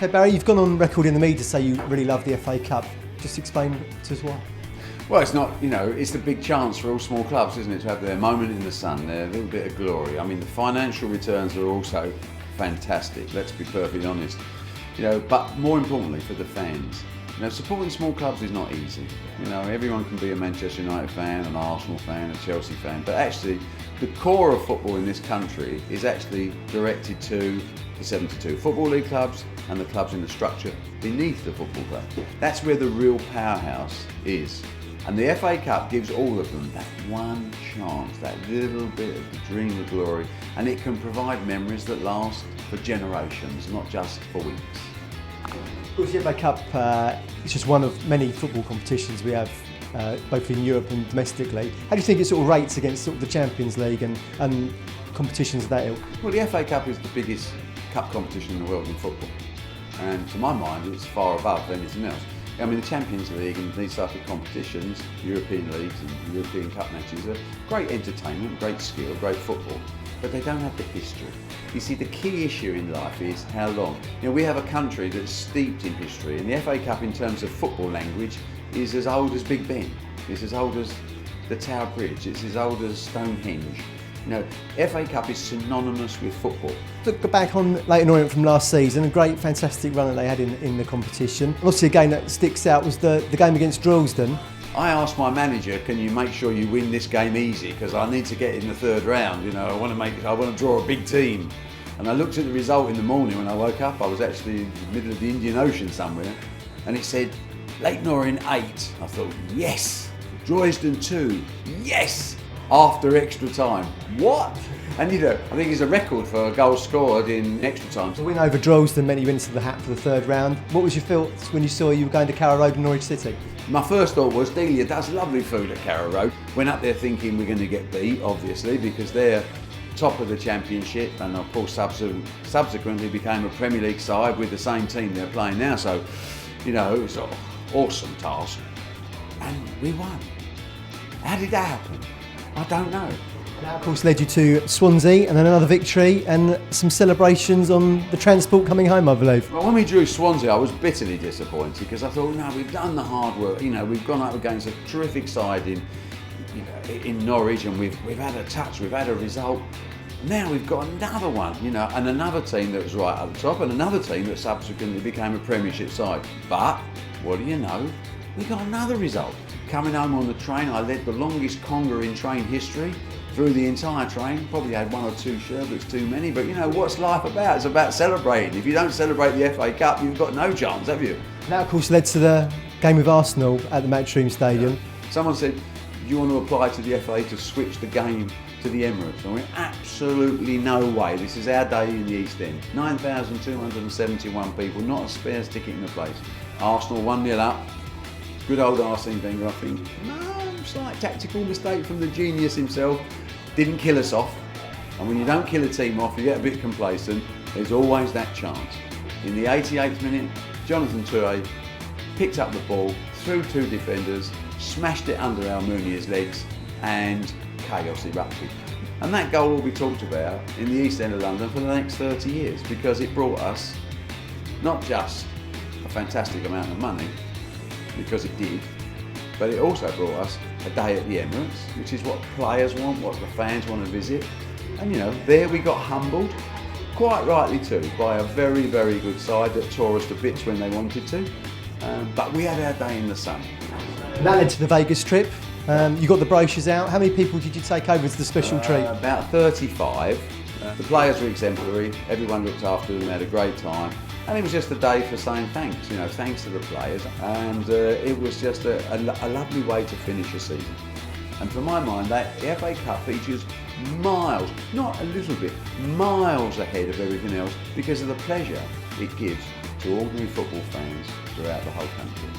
Okay, Barry, you've gone on record in the media to say you really love the FA Cup. Just explain to us why. Well, it's not, it's the big chance for all small clubs, isn't it, to have their moment in the sun, their little bit of glory. I mean, the financial returns are also fantastic, let's be perfectly honest. But more importantly for the fans. Supporting small clubs is not easy. Everyone can be a Manchester United fan, an Arsenal fan, a Chelsea fan, but actually the core of football in this country is actually directed to the 72 Football League clubs and the clubs in the structure beneath the football club. That's where the real powerhouse is. And the FA Cup gives all of them that one chance, that little bit of the dream of glory, and it can provide memories that last for generations, not just for weeks. Of course, the FA Cup is just one of many football competitions we have, both in Europe and domestically. How do you think it sort of rates against sort of the Champions League and competitions of that ilk? Well, the FA Cup is the biggest cup competition in the world in football, and to my mind, it's far above anything else. I mean, the Champions League and these type of competitions, European leagues and European Cup matches, are great entertainment, great skill, great football, but they don't have the history. You see, the key issue in life is how long. We have a country that's steeped in history, and the FA Cup in terms of football language is as old as Big Ben, it's as old as the Tower Bridge, it's as old as Stonehenge. FA Cup is synonymous with football. Look back on Leyton Orient from last season, a great, fantastic run that they had in the competition. Obviously, a game that sticks out was the game against Shrewsbury. I asked my manager, can you make sure you win this game easy? Because I need to get in the third round, I want to draw a big team. And I looked at the result in the morning when I woke up. I was actually in the middle of the Indian Ocean somewhere, and it said, Leyton Orient 8. I thought, yes. Droysden 2, yes. After extra time. What? And I think it's a record for goals scored in extra time. The win over Droysden meant you went into the hat for the third round. What was your thoughts when you saw you were going to Carrow Road and Norwich City? My first thought was, Delia does lovely food at Carrow Road. Went up there thinking we're going to get beat, obviously, because they're top of the championship, and of course subsequently became a Premier League side with the same team they're playing now. So, it was an awesome task. And we won. How did that happen? I don't know. That, of course, led you to Swansea and then another victory and some celebrations on the transport coming home, I believe. Well, when we drew Swansea, I was bitterly disappointed because I thought, no, we've done the hard work. We've gone up against a terrific side in Norwich, and we've had a touch, we've had a result. Now we've got another one, and another team that was right at the top, and another team that subsequently became a Premiership side. But what do you know? We got another result. Coming home on the train, I led the longest conga in train history through the entire train. Probably had one or two sherbets too many, but what's life about? It's about celebrating. If you don't celebrate the FA Cup, you've got no chance, have you? That, of course, led to the game with Arsenal at the Matchroom Stadium. Someone said, do you want to apply to the FA to switch the game to the Emirates? I went, absolutely no way. This is our day in the East End. 9,271 people, not a spare ticket in the place. Arsenal 1-0 up. Good old Arsene Wenger, I think. No, slight tactical mistake from the genius himself. Didn't kill us off. And when you don't kill a team off, you get a bit complacent. There's always that chance. In the 88th minute, Jonathan Toure picked up the ball, through two defenders, smashed it under Almunia's legs, and chaos erupted. And that goal will be talked about in the East End of London for the next 30 years because it brought us not just a fantastic amount of money, because it did, but it also brought us a day at the Emirates, which is what players want, what the fans want to visit. And there we got humbled, quite rightly too, by a very, very good side that tore us to bits when they wanted to. But we had our day in the sun. And that led to the Vegas trip. You got the brochures out. How many people did you take over to the special treat? About 35. The players were exemplary, everyone looked after them, had a great time. And it was just a day for saying thanks, thanks to the players. And it was just a lovely way to finish a season. And for my mind, the FA Cup features miles, not a little bit, miles ahead of everything else because of the pleasure it gives to ordinary football fans throughout the whole country.